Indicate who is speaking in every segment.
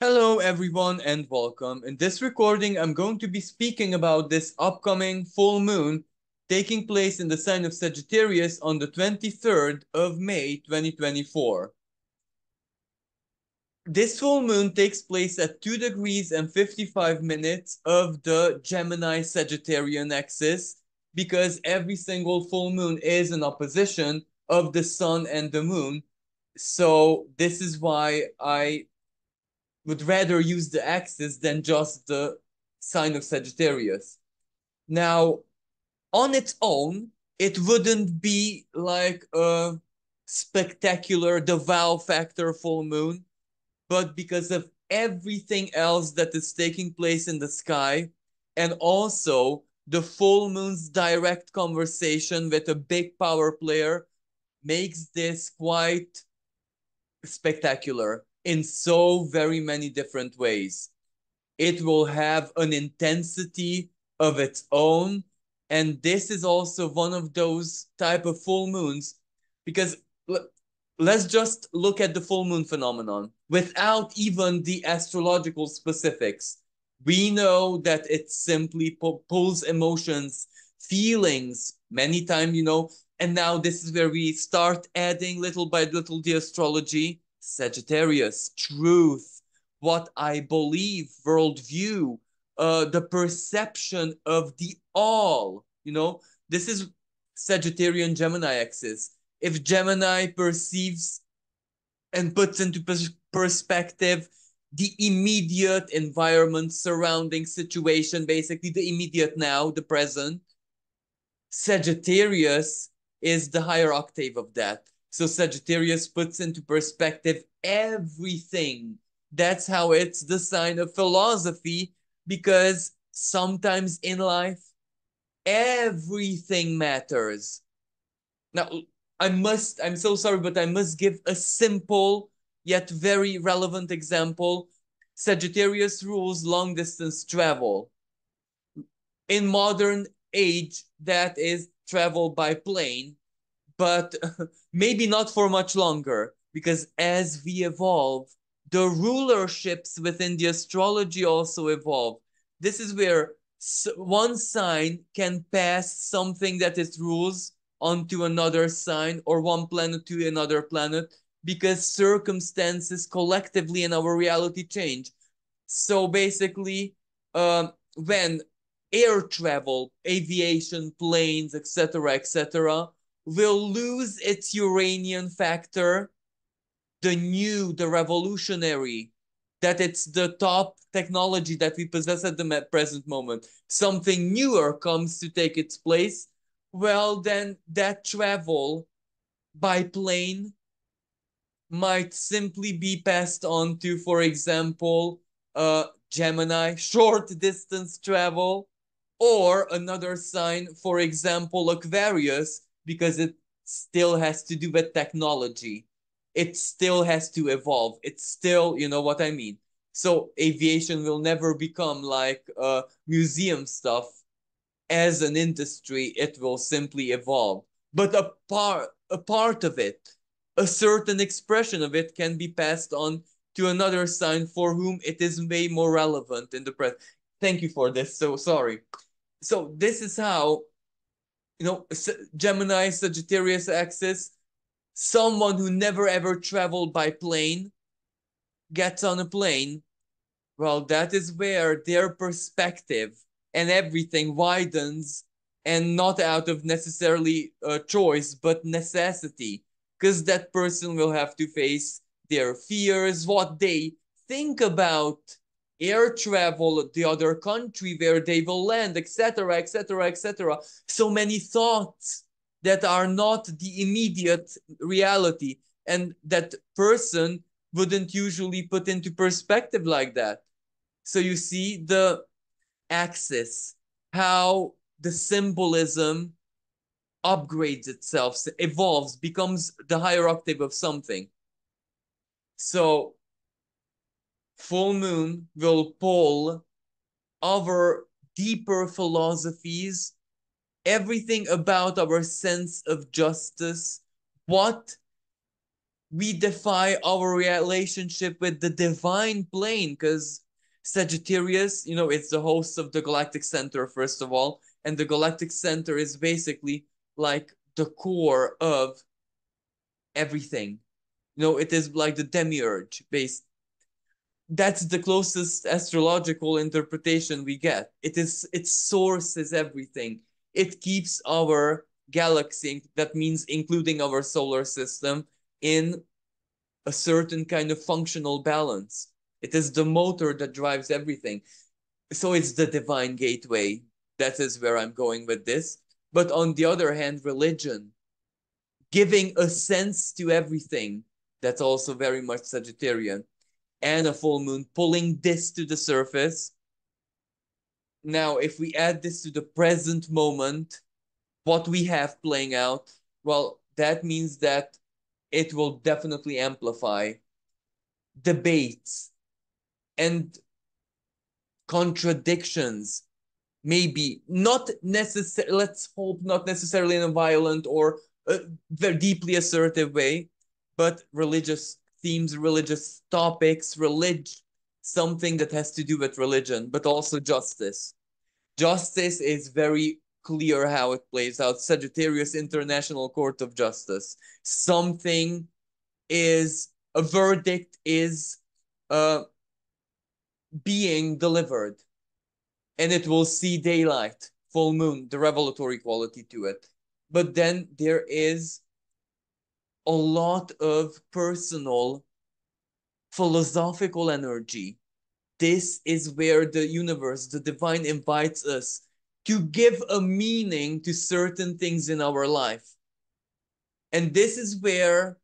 Speaker 1: Hello, everyone, and welcome. In this recording, I'm going to be speaking about this upcoming full moon taking place in the sign of Sagittarius on the 23rd of May 2024. This full moon takes place at 2 degrees and 55 minutes of the Gemini Sagittarian axis because every single full moon is an opposition of the sun and the moon. So, this is why I would rather use the axis than just the sign of Sagittarius. Now, on its own, it wouldn't be like a spectacular, the wow factor full moon, but because of everything else that is taking place in the sky, and also the full moon's direct conversation with a big power player makes this quite spectacular in so very many different ways. It will have an intensity of its own, and this is also one of those type of full moons because let's just look at the full moon phenomenon without even the astrological specifics. We know that it simply pulls emotions, feelings many times. And now this is where we start adding little by little the astrology. Sagittarius, truth, what I believe, worldview, the perception of the all. This is Sagittarian Gemini axis. If Gemini perceives and puts into perspective the immediate environment, surrounding situation, basically the immediate now, the present, Sagittarius is the higher octave of that. So Sagittarius puts into perspective everything. That's how it's the sign of philosophy, because sometimes in life, everything matters. Now, I'm so sorry, but I must give a simple yet very relevant example. Sagittarius rules long distance travel. In modern age, that is travel by plane, but maybe not for much longer, because as we evolve, the rulerships within the astrology also evolve. This is where one sign can pass something that it rules onto another sign, or one planet to another planet, because circumstances collectively in our reality change. So basically, when air travel, aviation, planes, etc., will lose its Uranian factor, the new, the revolutionary, that it's the top technology that we possess at the present moment. Something newer comes to take its place. Well, then that travel by plane might simply be passed on to, for example, Gemini, short distance travel, or another sign, for example, Aquarius, because it still has to do with technology. It still has to evolve. It's still, you know what I mean. So aviation will never become like museum stuff. As an industry, it will simply evolve. But a part of it, a certain expression of it, can be passed on to another sign for whom it is way more relevant in the present. Thank you for this. So sorry. So this is how, Gemini Sagittarius axis. Someone who never ever traveled by plane gets on a plane. Well, that is where their perspective and everything widens, and not out of necessarily a choice, but necessity. Because that person will have to face their fears, what they think about air travel, the other country where they will land, etc., etc., etc. So many thoughts that are not the immediate reality, and that person wouldn't usually put into perspective like that. So you see the axis, how the symbolism upgrades itself, evolves, becomes the higher octave of something. So full moon will pull our deeper philosophies, everything about our sense of justice, what we defy our relationship with the divine plane, because Sagittarius, it's the host of the galactic center, first of all. And the galactic center is basically like the core of everything. It is like the demiurge base. That's the closest astrological interpretation we get. Its source is everything. It keeps our galaxy, that means including our solar system, in a certain kind of functional balance. It is the motor that drives everything. So it's the divine gateway. That is where I'm going with this. But on the other hand, religion, giving a sense to everything, that's also very much Sagittarian. And a full moon pulling this to the surface. Now, if we add this to the present moment, what we have playing out, well, that means that it will definitely amplify debates and contradictions. Maybe not necessarily, let's hope not necessarily in a violent or very deeply assertive way, but religious themes, religious topics, something that has to do with religion, but also justice. Justice is very clear how it plays out. Sagittarius International Court of Justice. A verdict is uh, being delivered, and it will see daylight, full moon, the revelatory quality to it. But then there is a lot of personal philosophical energy. This is where the universe, the divine, invites us to give a meaning to certain things in our life. And this is where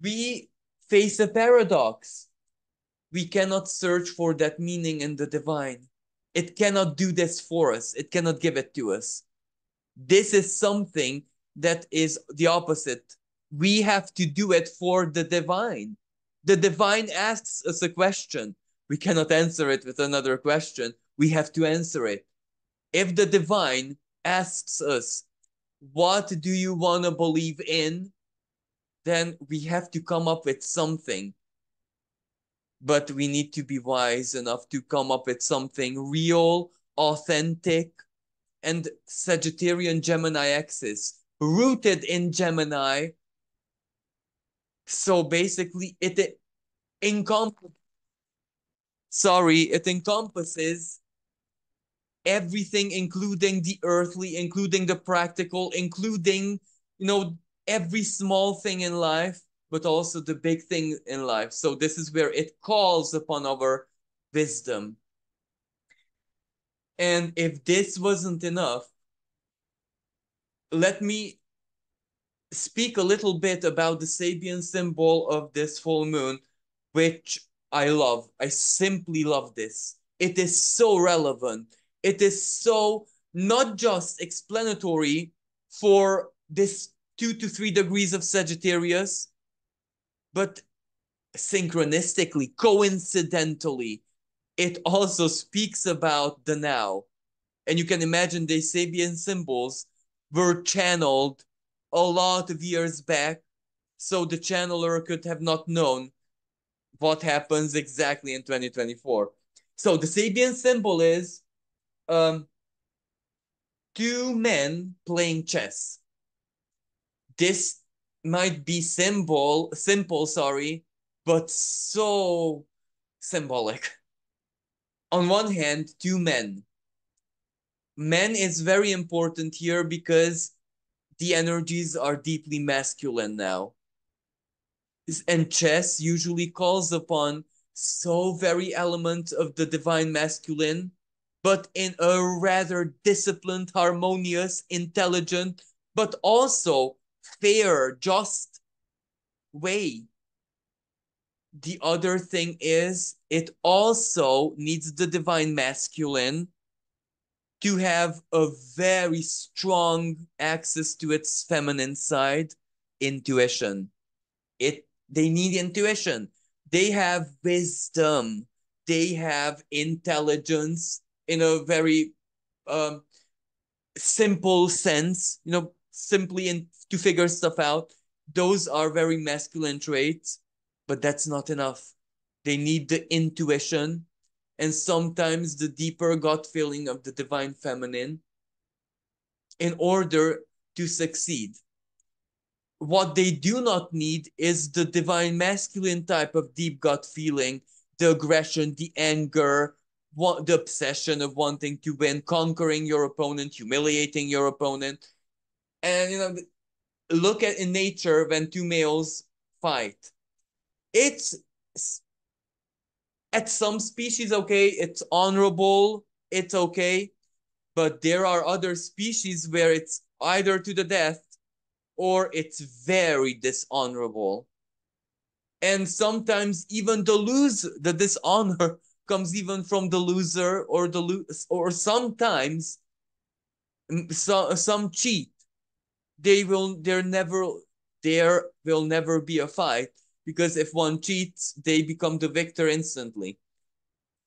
Speaker 1: we face a paradox. We cannot search for that meaning in the divine. It cannot do this for us. It cannot give it to us. This is something that is the opposite. We have to do it for the divine. The divine asks us a question. We cannot answer it with another question. We have to answer it. If the divine asks us, what do you want to believe in? Then we have to come up with something. But we need to be wise enough to come up with something real, authentic, and Sagittarian Gemini axis, rooted in Gemini. So basically, it encompasses everything, including the earthly, including the practical, including, every small thing in life, but also the big thing in life. So this is where it calls upon our wisdom. And if this wasn't enough, let me speak a little bit about the Sabian symbol of this full moon, which I love. I simply love this. It is so relevant. It is so not just explanatory for this 2 to 3 degrees of Sagittarius, but synchronistically, coincidentally, it also speaks about the now. And you can imagine the Sabian symbols were channeled a lot of years back, so the channeler could have not known what happens exactly in 2024. So the Sabian symbol is two men playing chess. This might be simple, but so symbolic. On one hand, two men. Men is very important here because the energies are deeply masculine now. And chess usually calls upon so very element of the divine masculine, but in a rather disciplined, harmonious, intelligent, but also fair, just way. The other thing is, it also needs the divine masculine to have a very strong access to its feminine side, intuition. They need intuition. They have wisdom. They have intelligence in a very simple sense, simply to figure stuff out. those are very masculine traits, but that's not enough. They need the intuition and sometimes the deeper gut feeling of the divine feminine in order to succeed. What they do not need is the divine masculine type of deep gut feeling, the aggression, the anger, the obsession of wanting to win, conquering your opponent, humiliating your opponent. And look at in nature when two males fight. It's at some species okay, it's honorable, it's okay, but there are other species where it's either to the death or it's very dishonorable. And sometimes even the dishonor comes even from the loser or or sometimes some cheat. There will never be a fight because if one cheats, they become the victor instantly.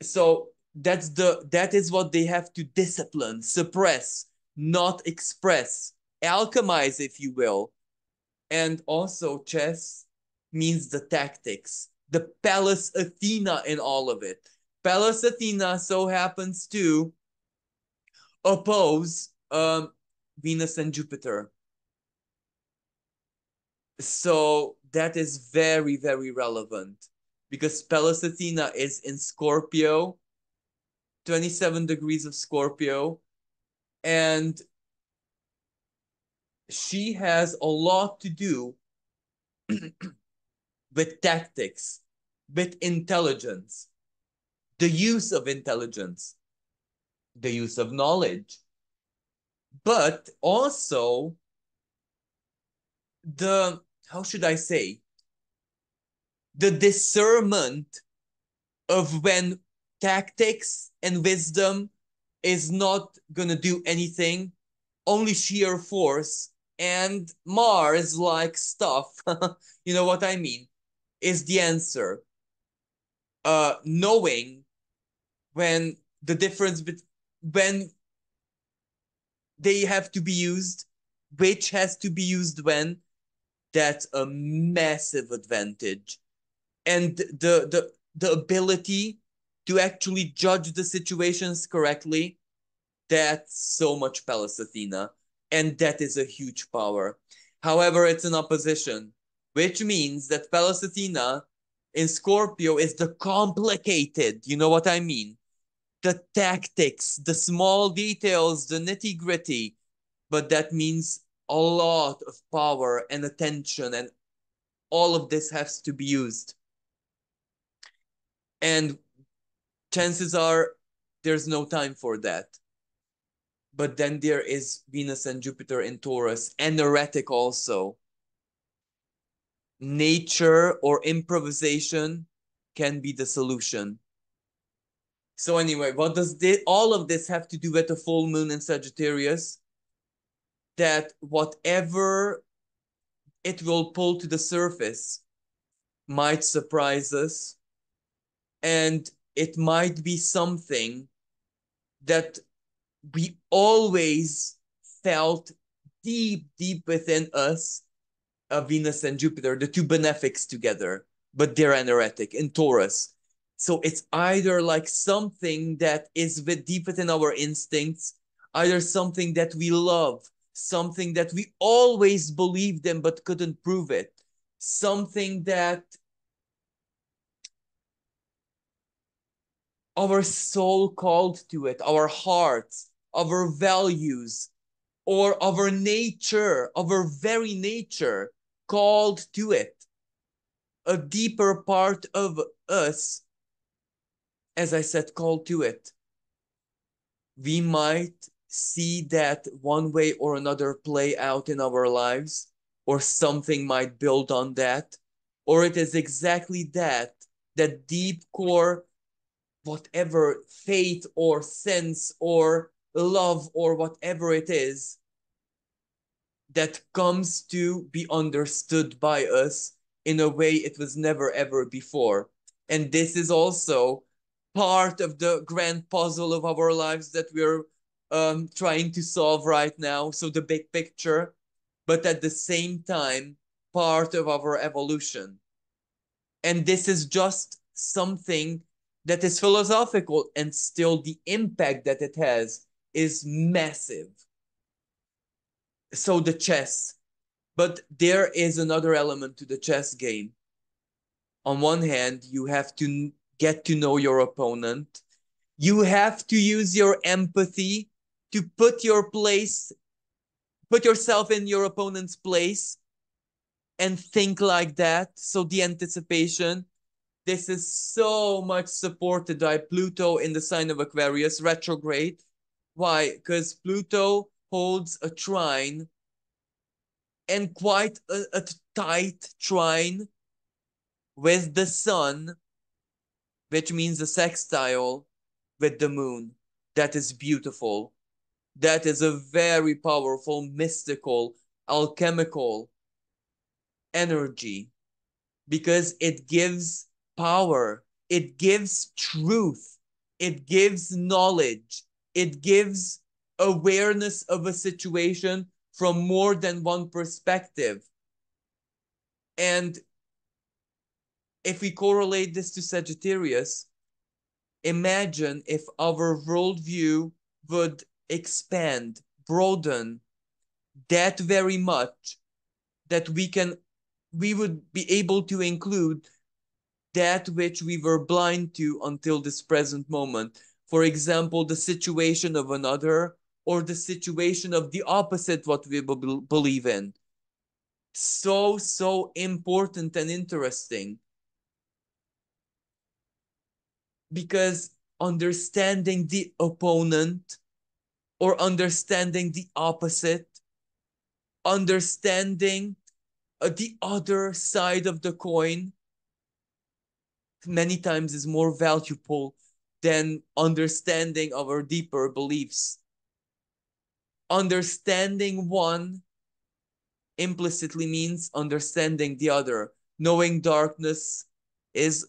Speaker 1: So that is what they have to discipline, suppress, not express, alchemize, if you will. And also chess means the tactics, the Pallas Athena in all of it. Pallas Athena so happens to oppose Venus and Jupiter. So that is very, very relevant because Pallas Athena is in Scorpio, 27 degrees of Scorpio, and she has a lot to do with tactics, with intelligence, the use of intelligence, the use of knowledge, but also the, how should I say, the discernment of when tactics and wisdom is not gonna do anything, only sheer force and Mars like stuff, you know what I mean, is the answer. Knowing when the difference when they have to be used, which has to be used when, that's a massive advantage. And the ability to actually judge the situations correctly, that's so much Pallas Athena. And that is a huge power. However, it's an opposition, which means that Pallas Athena in Scorpio is the complicated, you know what I mean? The tactics, the small details, the nitty gritty. But that means a lot of power and attention, and all of this has to be used. And chances are there's no time for that. But then there is Venus and Jupiter in Taurus, and erratic also. Nature or improvisation can be the solution. So anyway, what does all of this have to do with the full moon in Sagittarius? That whatever it will pull to the surface might surprise us, and it might be something that we always felt deep, deep within us, Venus and Jupiter, the two benefics together, but they're aneretic in Taurus. So it's either like something that is deep within our instincts, either something that we love, something that we always believed in but couldn't prove it, something that our soul called to it, our hearts, our values, or our nature, our very nature called to it. A deeper part of us, as I said, called to it. We might see that one way or another play out in our lives, or something might build on that, or it is exactly that deep core, whatever faith or sense or love or whatever it is, that comes to be understood by us in a way it was never ever before. And this is also part of the grand puzzle of our lives that we're trying to solve right now. So the big picture, but at the same time, part of our evolution. And this is just something that is philosophical, and still the impact that it has is massive. So the chess. But there is another element to the chess game. On one hand, you have to get to know your opponent. You have to use your empathy to put yourself in your opponent's place and think like that. So the anticipation, this is so much supported by Pluto in the sign of Aquarius, retrograde. Why? Because Pluto holds a trine, and quite a tight trine with the sun, which means a sextile with the moon. That is beautiful. That is a very powerful, mystical, alchemical energy, because it gives power, it gives truth, it gives knowledge, it gives awareness of a situation from more than one perspective. And if we correlate this to Sagittarius, imagine if our worldview would expand, broaden that very much, that we would be able to include that which we were blind to until this present moment. For example, the situation of another, or the situation of the opposite what we believe in. So important and interesting, because understanding the opponent, or understanding the opposite, understanding the other side of the coin, many times is more valuable than understanding our deeper beliefs. Understanding one implicitly means understanding the other. Knowing darkness is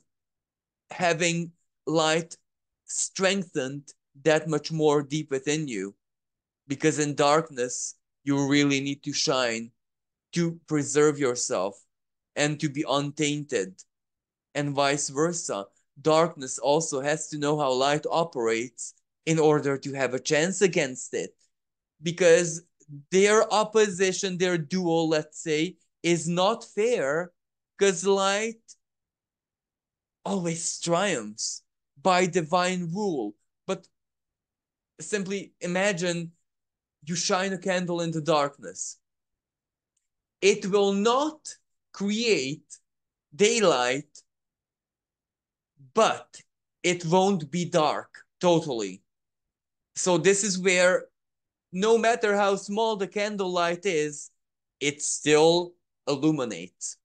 Speaker 1: having light strengthened that much more deep within you, because in darkness you really need to shine to preserve yourself and to be untainted, and vice versa. Darkness also has to know how light operates in order to have a chance against it, because their opposition, their duel, let's say, is not fair, because light always triumphs by divine rule. But simply imagine you shine a candle in the darkness. It will not create daylight, but it won't be dark totally. So this is where, no matter how small the candlelight is, it still illuminates.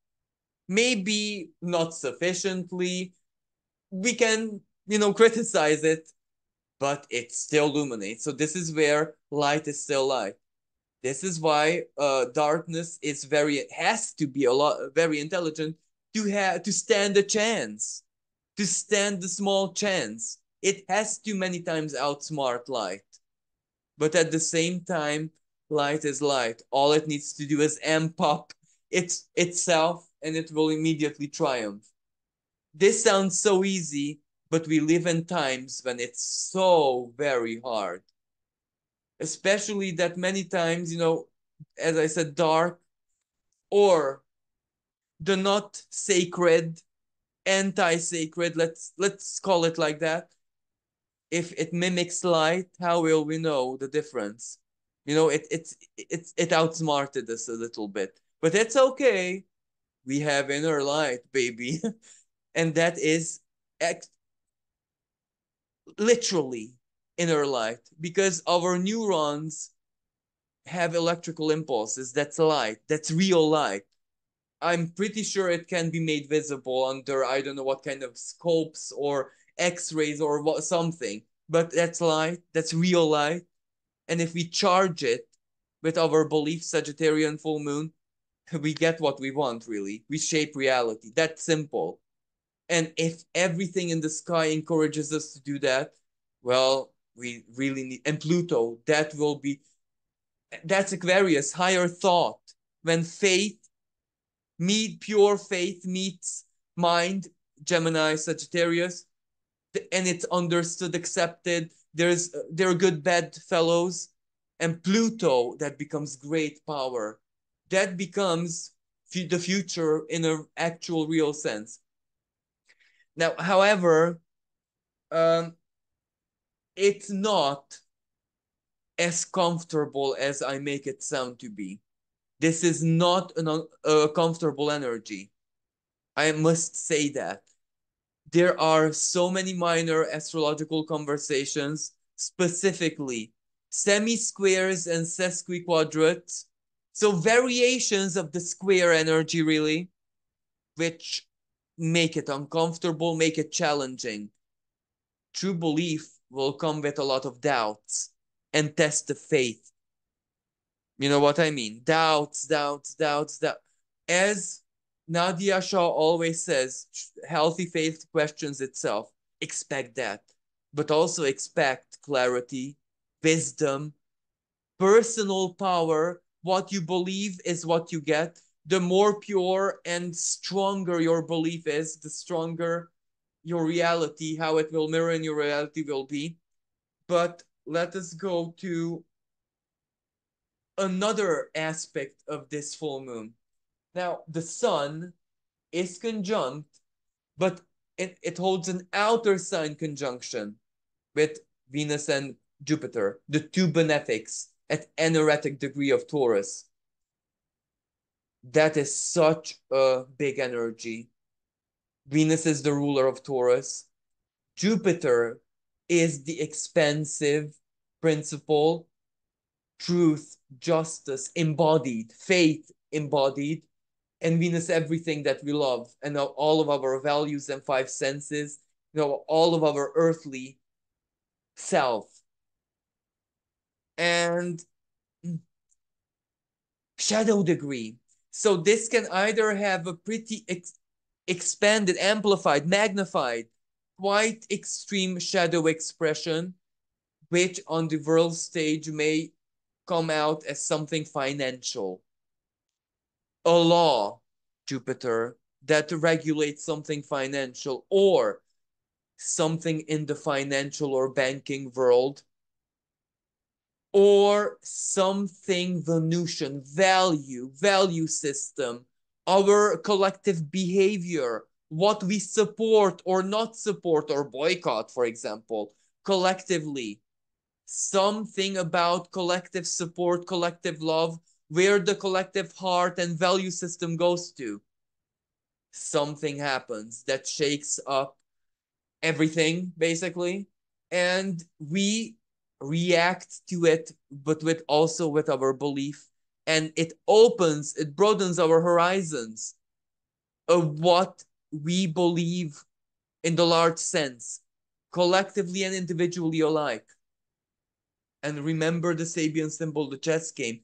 Speaker 1: Maybe not sufficiently. We can, criticize it, but it still illuminates. So this is where light is still light. This is why darkness is has to be very intelligent to stand a chance, to stand the small chance. It has to many times outsmart light. But at the same time, light is light. All it needs to do is amp up itself, and it will immediately triumph. This sounds so easy, but we live in times when it's so very hard. Especially that many times, as I said, dark, or the not sacred, anti-sacred, let's call it like that. If it mimics light, how will we know the difference? It outsmarted us a little bit, but it's okay. We have inner light, baby. And that is literally inner light, because our neurons have electrical impulses. That's light. That's real light. I'm pretty sure it can be made visible under, I don't know what kind of scopes or x-rays or something, but that's light. That's real light. And if we charge it with our belief, Sagittarian full moon, we get what we want, really. We shape reality. That's simple. And if everything in the sky encourages us to do that, well, we really need, and Pluto, that's Aquarius, higher thought. When faith Meet pure faith meets mind, Gemini, Sagittarius, and it's understood, accepted. There are good bedfellows, and Pluto that becomes great power. That becomes the future in an actual real sense. Now, however, um, it's not as comfortable as I make it sound to be. This is not a comfortable energy. I must say that. There are so many minor astrological conversations, specifically semi-squares and sesquiquadrates. So variations of the square energy, really, which make it uncomfortable, make it challenging. True belief will come with a lot of doubts and test the faith. You know what I mean? Doubts, doubts, doubts, doubts. As Nadia Shaw always says, healthy faith questions itself. Expect that. But also expect clarity, wisdom, personal power. What you believe is what you get. The more pure and stronger your belief is, the stronger your reality, how it will mirror in your reality will be. But let us go to another aspect of this full moon. Now, the sun is conjunct, but it holds an outer sign conjunction with Venus and Jupiter, the two benefics at energetic degree of Taurus. That is such a big energy. Venus is the ruler of Taurus. Jupiter is the expansive principle, truth, justice embodied, faith embodied, and Venus everything that we love, and all of our values and five senses, all of our earthly self. And shadow degree. So this can either have a pretty expanded, amplified, magnified, quite extreme shadow expression, which on the world stage may come out as something financial. A law, Jupiter, that regulates something financial, or something in the financial or banking world, or something Venusian, value system, our collective behavior, what we support or not support or boycott, for example, collectively. Something about collective support, collective love, where the collective heart and value system goes to. Something happens that shakes up everything, basically, and we react to it, but with also with our belief, and it broadens our horizons of what we believe in the large sense, collectively and individually alike. And remember the Sabian symbol, the chess game.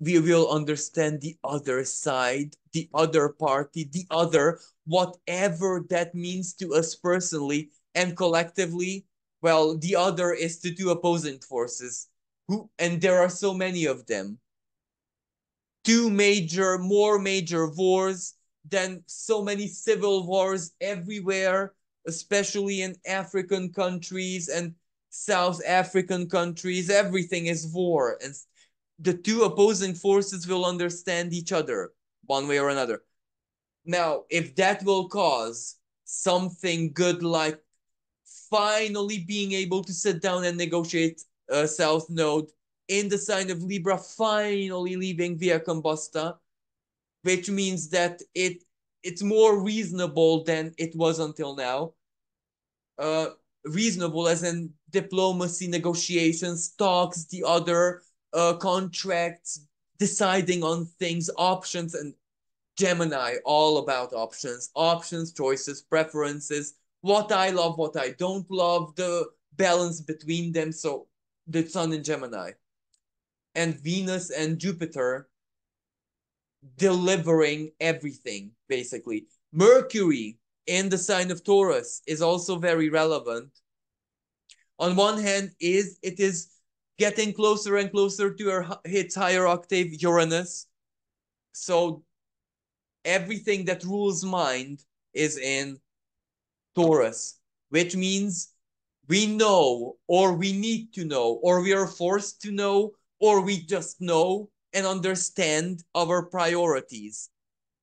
Speaker 1: We will understand the other side, the other party, the other, whatever that means to us personally and collectively. Well, the other is the two opposing forces, and there are so many of them. More major wars than so many civil wars everywhere, especially in African countries and South African countries. Everything is war, and the two opposing forces will understand each other one way or another. Now, if that will cause something good like finally being able to sit down and negotiate a South Node in the sign of Libra, finally leaving Via Combusta, which means that it's more reasonable than it was until now. Uh, Reasonable as in diplomacy, negotiations, talks, the other contracts, deciding on things, options, and Gemini, all about options, choices, preferences, what I love, what I don't love, the balance between them. So the Sun in Gemini, and Venus and Jupiter delivering everything, basically. Mercury in the sign of Taurus is also very relevant. On one hand, it is getting closer and closer to its higher octave Uranus. So everything that rules mind is in Taurus, which means we know, or we need to know, or we are forced to know, or we just know and understand our priorities,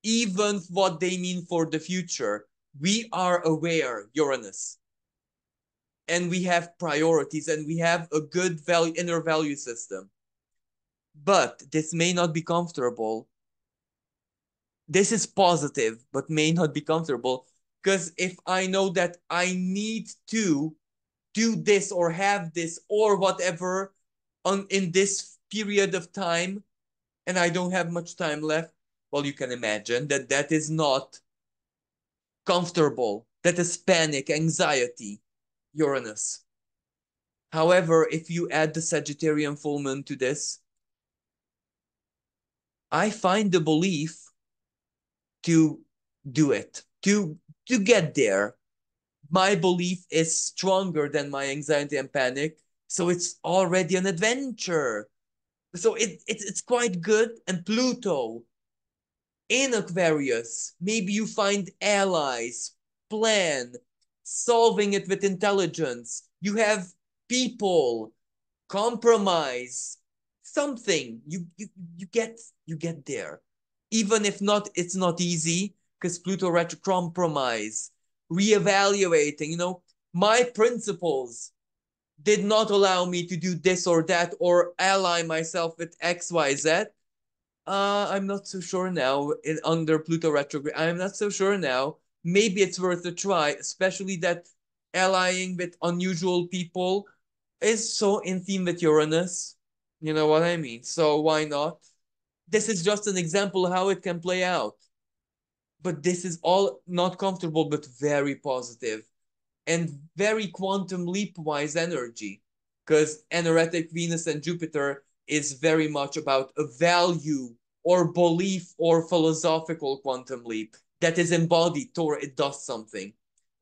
Speaker 1: even what they mean for the future. We are aware, Uranus, and we have priorities, and we have a good inner value system. But this may not be comfortable. This is positive, but may not be comfortable, because if I know that I need to do this or have this or whatever in this period of time, and I don't have much time left, well, you can imagine that that is not comfortable. That is panic, anxiety, Uranus. However, if you add the Sagittarian full moon to this, I find the belief to do it, to get there. My belief is stronger than my anxiety and panic, so it's already an adventure. So it's quite good. And Pluto in Aquarius, maybe you find allies, plan, solving it with intelligence. You have people, compromise, something. You get there. Even if not, it's not easy, because Pluto retro compromise, reevaluating, my principles did not allow me to do this or that or ally myself with XYZ. I'm not so sure now under Pluto retrograde. I'm not so sure now. Maybe it's worth a try, especially that allying with unusual people is so in theme with Uranus. You know what I mean? So why not? This is just an example how it can play out. But this is all not comfortable, but very positive and very quantum leap wise energy, because energetic Venus and Jupiter is very much about a value or belief or philosophical quantum leap that is embodied, or it does something.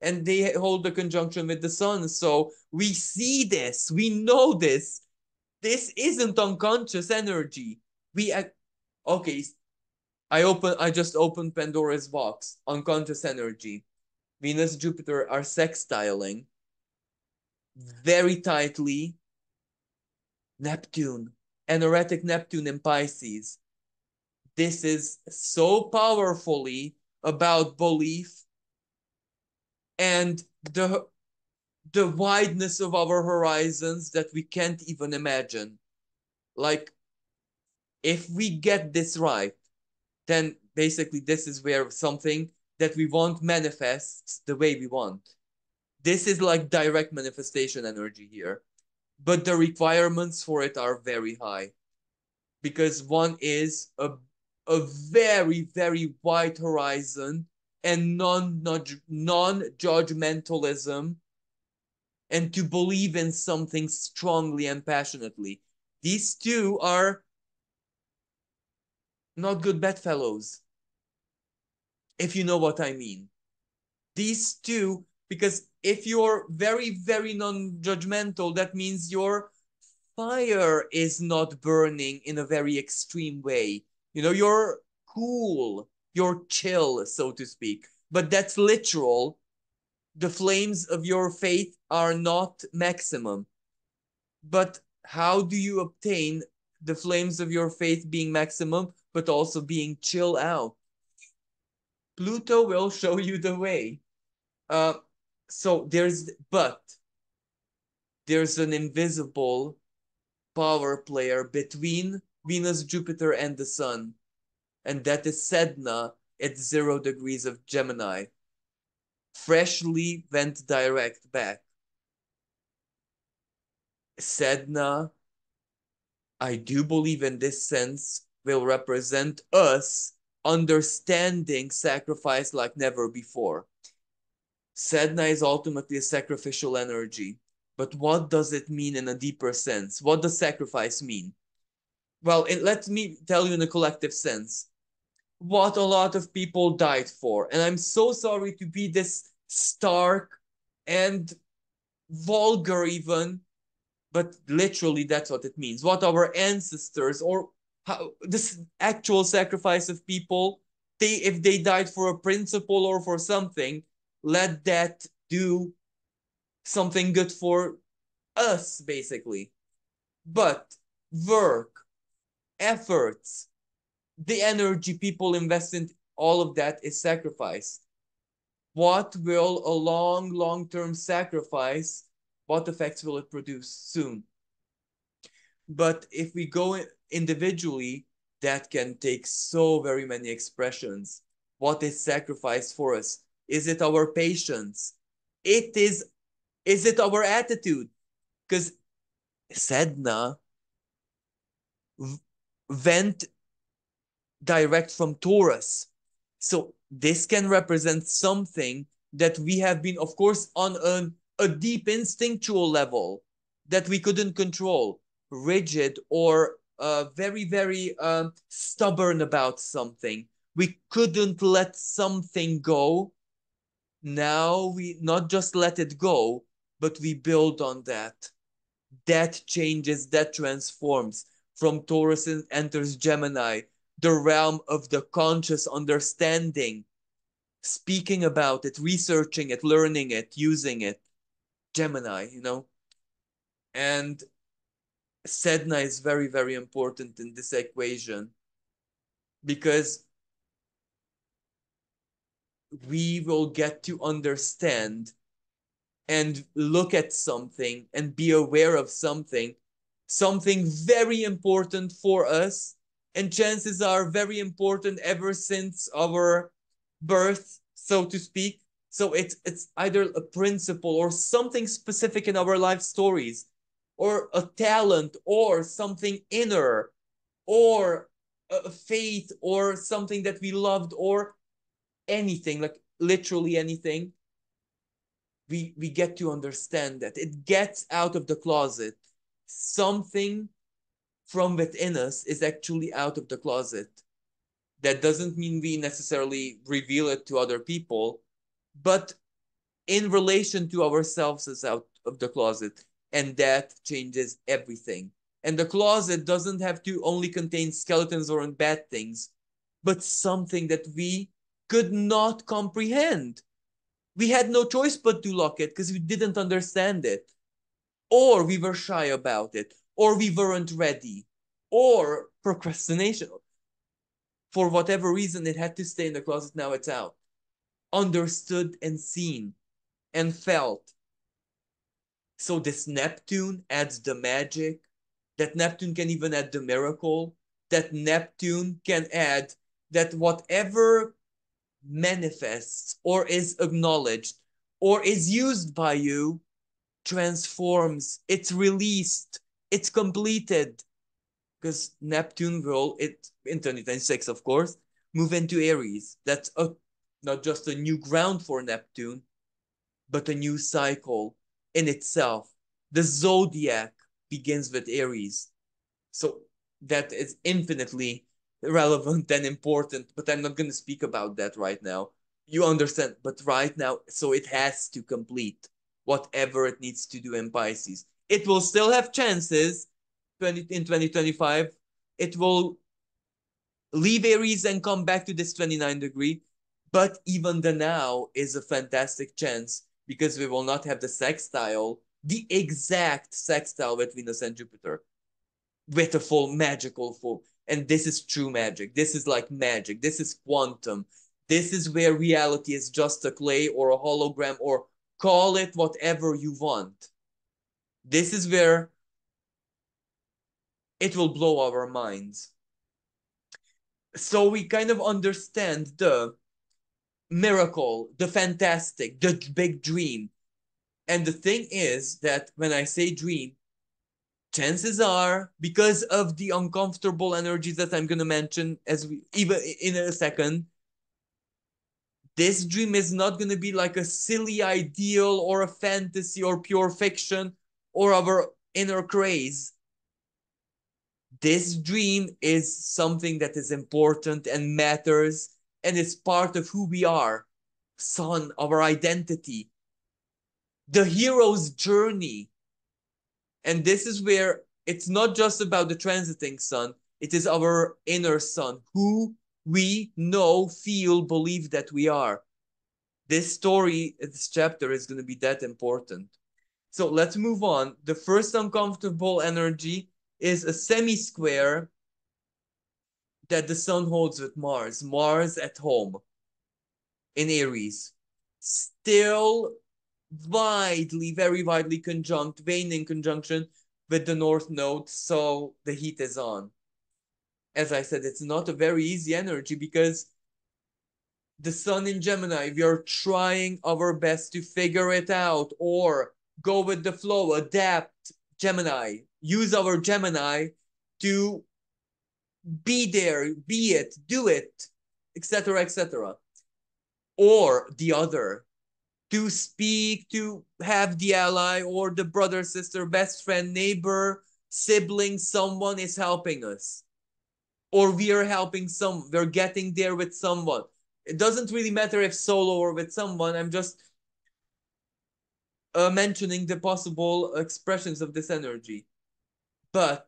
Speaker 1: And they hold the conjunction with the sun. So we see this, we know this. This isn't unconscious energy. We okay. I just opened Pandora's box. Unconscious energy. Venus, Jupiter are sextiling very tightly. Neptune, energetic Neptune in Pisces. This is so powerfully about belief and the wideness of our horizons that we can't even imagine. Like, if we get this right, then basically this is where something that we want manifests the way we want. This is like direct manifestation energy here. But the requirements for it are very high, because one is a very, very wide horizon and non-judgmentalism, and to believe in something strongly and passionately. These two are not good bedfellows, if you know what I mean. These two, because if you're very, very non-judgmental, that means your fire is not burning in a very extreme way. You're cool, you're chill, so to speak. But that's literal. The flames of your faith are not maximum. But how do you obtain the flames of your faith being maximum, but also being chill out? Pluto will show you the way. Uh, so there's an invisible power player between Venus, Jupiter, and the Sun, and that is Sedna at 0 degrees of Gemini. Freshly went direct back. Sedna, I do believe in this sense, will represent us understanding sacrifice like never before. Sedna is ultimately a sacrificial energy. But what does it mean in a deeper sense? What does sacrifice mean? Well, let me tell you in a collective sense what a lot of people died for. And I'm so sorry to be this stark and vulgar, even, but literally that's what it means. What our ancestors, or how this actual sacrifice of people if they died for a principle or for something, let that do something good for us, basically. But work, efforts, the energy people invest in, all of that is sacrifice. What will a long-term sacrifice, what effects will it produce soon? But if we go individually, that can take so very many expressions. What is sacrifice for us? Is it our patience? Is it our attitude? Because Sedna went direct from Taurus. So this can represent something that we have been, of course, on a deep instinctual level that we couldn't control, rigid or very, very stubborn about something. We couldn't let something go. Now we not just let it go, but we build on that. That changes, that transforms. From Taurus enters Gemini, the realm of the conscious understanding, speaking about it, researching it, learning it, using it. Gemini, you know. And Sedna is very, very important in this equation because we will get to understand and look at something and be aware of something, something very important for us, and chances are very important ever since our birth, so to speak. So it's either a principle or something specific in our life stories, or a talent, or something inner, or a faith, or something that we loved, or anything, like literally anything. We get to understand that it gets out of the closet. Something from within us is actually out of the closet. That doesn't mean we necessarily reveal it to other people, but in relation to ourselves is out of the closet, and that changes everything. And the closet doesn't have to only contain skeletons or bad things, but something that we could not comprehend. We had no choice but to lock it because we didn't understand it, or we were shy about it, or we weren't ready, or procrastination. For whatever reason, it had to stay in the closet. Now it's out. Understood and seen and felt. So this Neptune adds the magic. That Neptune can even add the miracle. That Neptune can add that whatever manifests or is acknowledged or is used by you transforms, it's released, it's completed. Because Neptune will, it in 2026, of course, move into Aries. That's not just a new ground for Neptune, but a new cycle in itself. The zodiac begins with Aries. So that is infinitely relevant and important, but I'm not going to speak about that right now. You understand, but right now, so it has to complete whatever it needs to do in Pisces. It will still have chances in 2025. It will leave Aries and come back to this 29 degree, but even the now is a fantastic chance because we will not have the sextile, the exact sextile with Venus and Jupiter, with a full magical full. And this is true magic. This is like magic. This is quantum. This is where reality is just a clay or a hologram, or call it whatever you want. This is where it will blow our minds. So we kind of understand the miracle, the fantastic, the big dream. And the thing is that when I say dream, chances are, because of the uncomfortable energies that I'm going to mention as we even in a second, this dream is not going to be like a silly ideal or a fantasy or pure fiction or our inner craze. This dream is something that is important and matters and is part of who we are, son, our identity, the hero's journey. And this is where it's not just about the transiting sun, it is our inner sun. Who we know, feel, believe that we are. This story, this chapter is going to be that important. So let's move on. The first uncomfortable energy is a semi-square that the sun holds with Mars. Mars at home in Aries. Still very widely conjunct, waning conjunction with the North Node, so the heat is on. As I said, it's not a very easy energy because the sun in Gemini, we are trying our best to figure it out or go with the flow, adapt. Gemini, use our Gemini to be there, be it, do it, etc., etc. Or the other, to speak, to have the ally or the brother, sister, best friend, neighbor, sibling, someone is helping us. Or we are helping we're getting there with someone. It doesn't really matter if solo or with someone. I'm just mentioning the possible expressions of this energy. But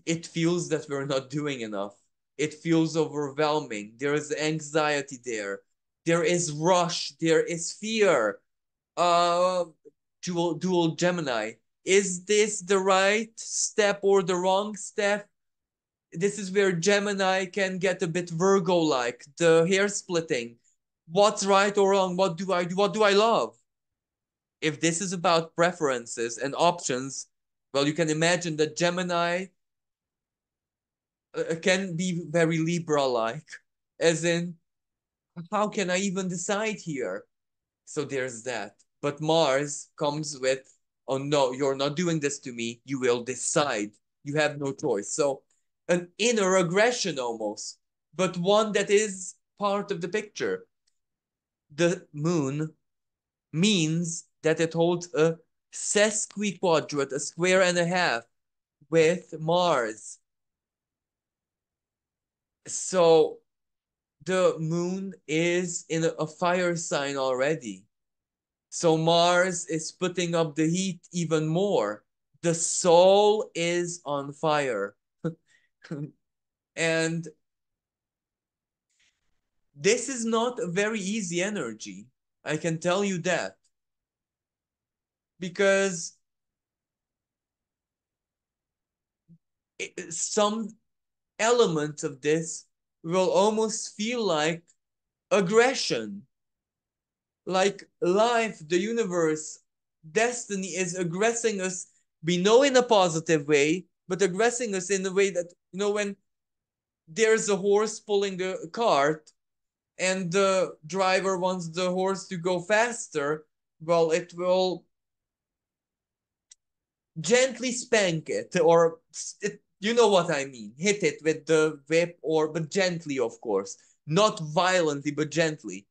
Speaker 1: it feels that we're not doing enough. It feels overwhelming. There is anxiety there. There is rush. There is fear. Uh, dual Gemini. Is this the right step or the wrong step? This is where Gemini can get a bit Virgo-like, the hair splitting. What's right or wrong? What do I do? What do I love? If this is about preferences and options, well, you can imagine that Gemini can be very Libra-like, as in, how can I even decide here? So there's that. But Mars comes with, oh no, you're not doing this to me. You will decide. You have no choice. So an inner aggression almost, but one that is part of the picture. The moon means that it holds a sesquiquadrate, a square and a half, with Mars. So the moon is in a fire sign already. So Mars is putting up the heat even more. The soul is on fire. And this is not a very easy energy. I can tell you that. Because some element of this will almost feel like aggression. Like life, the universe, destiny is aggressing us. We know in a positive way, but aggressing us in a way that, when there's a horse pulling the cart and the driver wants the horse to go faster, well, it will gently spank it, or you know what I mean, hit it with the whip, but gently, of course, not violently, but gently.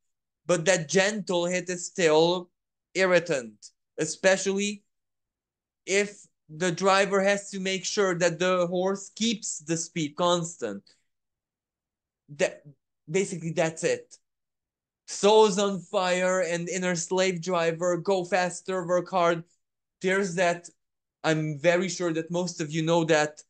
Speaker 1: But that gentle hit is still irritant, especially if the driver has to make sure that the horse keeps the speed constant. That basically, that's it. Soul's on fire and inner slave driver, go faster, work hard. There's that. I'm very sure that most of you know that.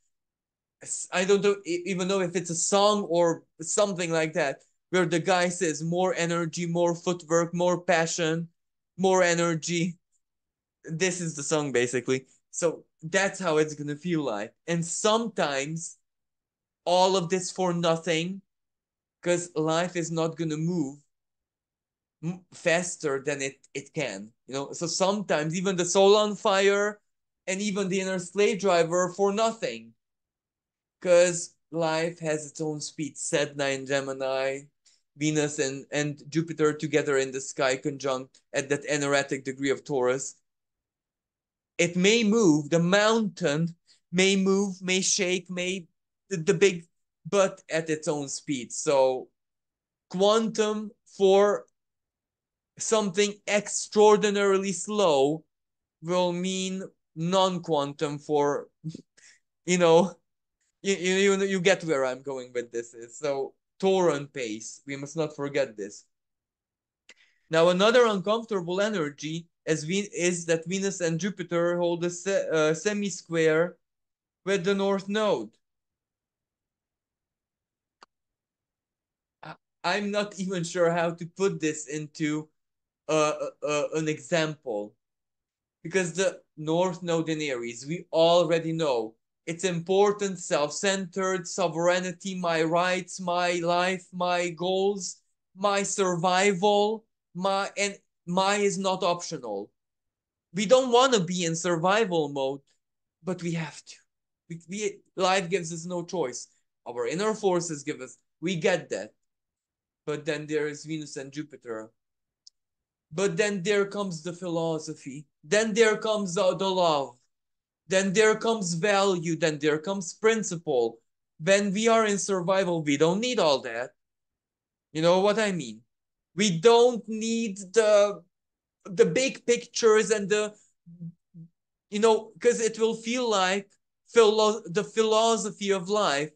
Speaker 1: I don't even know if it's a song or something like that, where the guy says more energy, more footwork, more passion, more energy. This is the song basically. So that's how it's gonna feel like. And sometimes all of this for nothing, because life is not gonna move faster than it can. So sometimes even the soul on fire and even the inner slave driver for nothing, because life has its own speed. Sedna in Gemini, Venus and Jupiter together in the sky conjunct at that energetic degree of Taurus. It may move, the mountain may move, may shake, may the big, but at its own speed. So quantum for something extraordinarily slow will mean non-quantum for, you know, you get where I'm going with this is. So Tauran pace, we must not forget this. Now another uncomfortable energy is that Venus and Jupiter hold a semi-square with the North Node. I'm not even sure how to put this into an example, because the North Node in Aries, we already know it's important, self-centered, sovereignty, my rights, my life, my goals, my survival, my is not optional. We don't want to be in survival mode, but we have to. Life gives us no choice. Our inner forces give us. We get that. But then there is Venus and Jupiter. But then there comes the philosophy. Then there comes the love. Then there comes value. Then there comes principle. When we are in survival, we don't need all that. You know what I mean? We don't need the big pictures and because it will feel like the philosophy of life,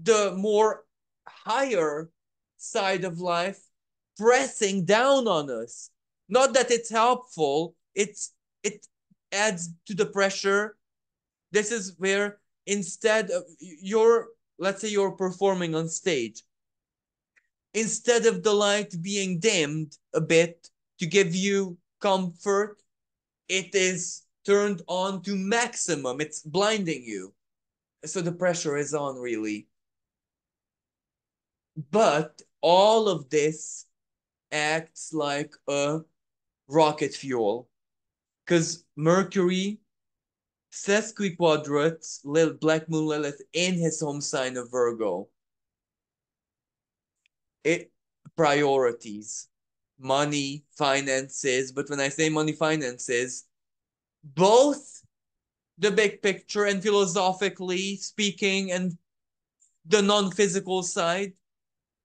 Speaker 1: the more higher side of life, pressing down on us. Not that it's helpful, it adds to the pressure. This is where, instead of let's say you're performing on stage, instead of the light being dimmed a bit to give you comfort, it is turned on to maximum. It's blinding you. So the pressure is on, really. But all of this acts like a rocket fuel, because Mercury sesquiquadrates Black Moon Lilith in his home sign of Virgo. It priorities, money, finances. But when I say money, finances, both the big picture and philosophically speaking, and the non-physical side,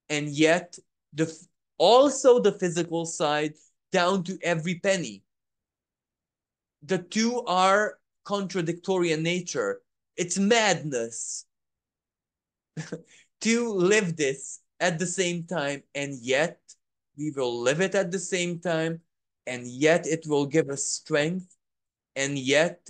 Speaker 1: and yet the also the physical side, down to every penny. The two are contradictory in nature. It's madness to live this at the same time, and yet we will live it at the same time, and yet it will give us strength, and yet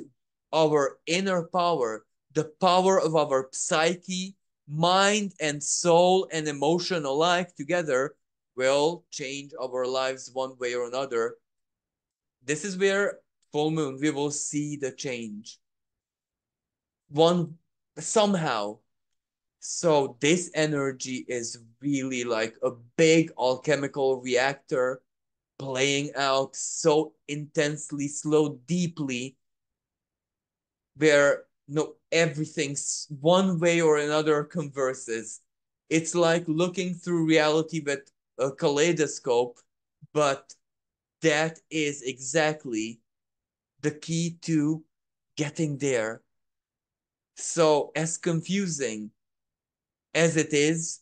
Speaker 1: our inner power, the power of our psyche, mind, and soul and emotional life together, will change our lives one way or another. This is where full moon we will see the change. One somehow. So this energy is really like a big alchemical reactor playing out so intensely, slow, deeply, where no everything's one way or another converses. It's like looking through reality with a kaleidoscope, but that is exactly the key to getting there. So, as confusing as it is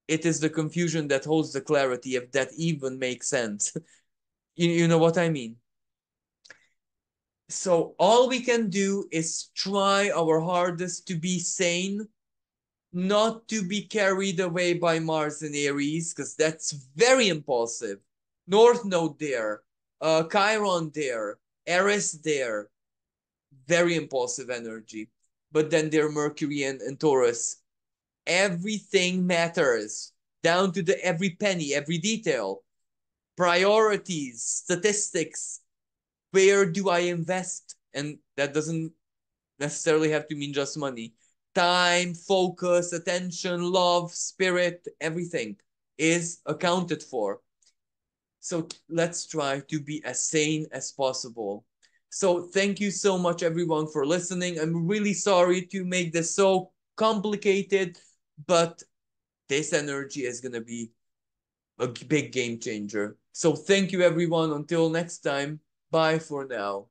Speaker 1: the confusion that holds the clarity, if that even makes sense. You know what I mean? So, all we can do is try our hardest to be sane, not to be carried away by Mars and Aries, because that's very impulsive. North Node there, Chiron there, Aries there, very impulsive energy. But then there Mercury and Taurus. Everything matters, down to the every penny, every detail. Priorities, statistics. Where do I invest? And that doesn't necessarily have to mean just money. Time, focus, attention, love, spirit, everything is accounted for. So let's try to be as sane as possible. So thank you so much, everyone, for listening. I'm really sorry to make this so complicated, but this energy is going to be a big game changer. So thank you, everyone. Until next time, bye for now.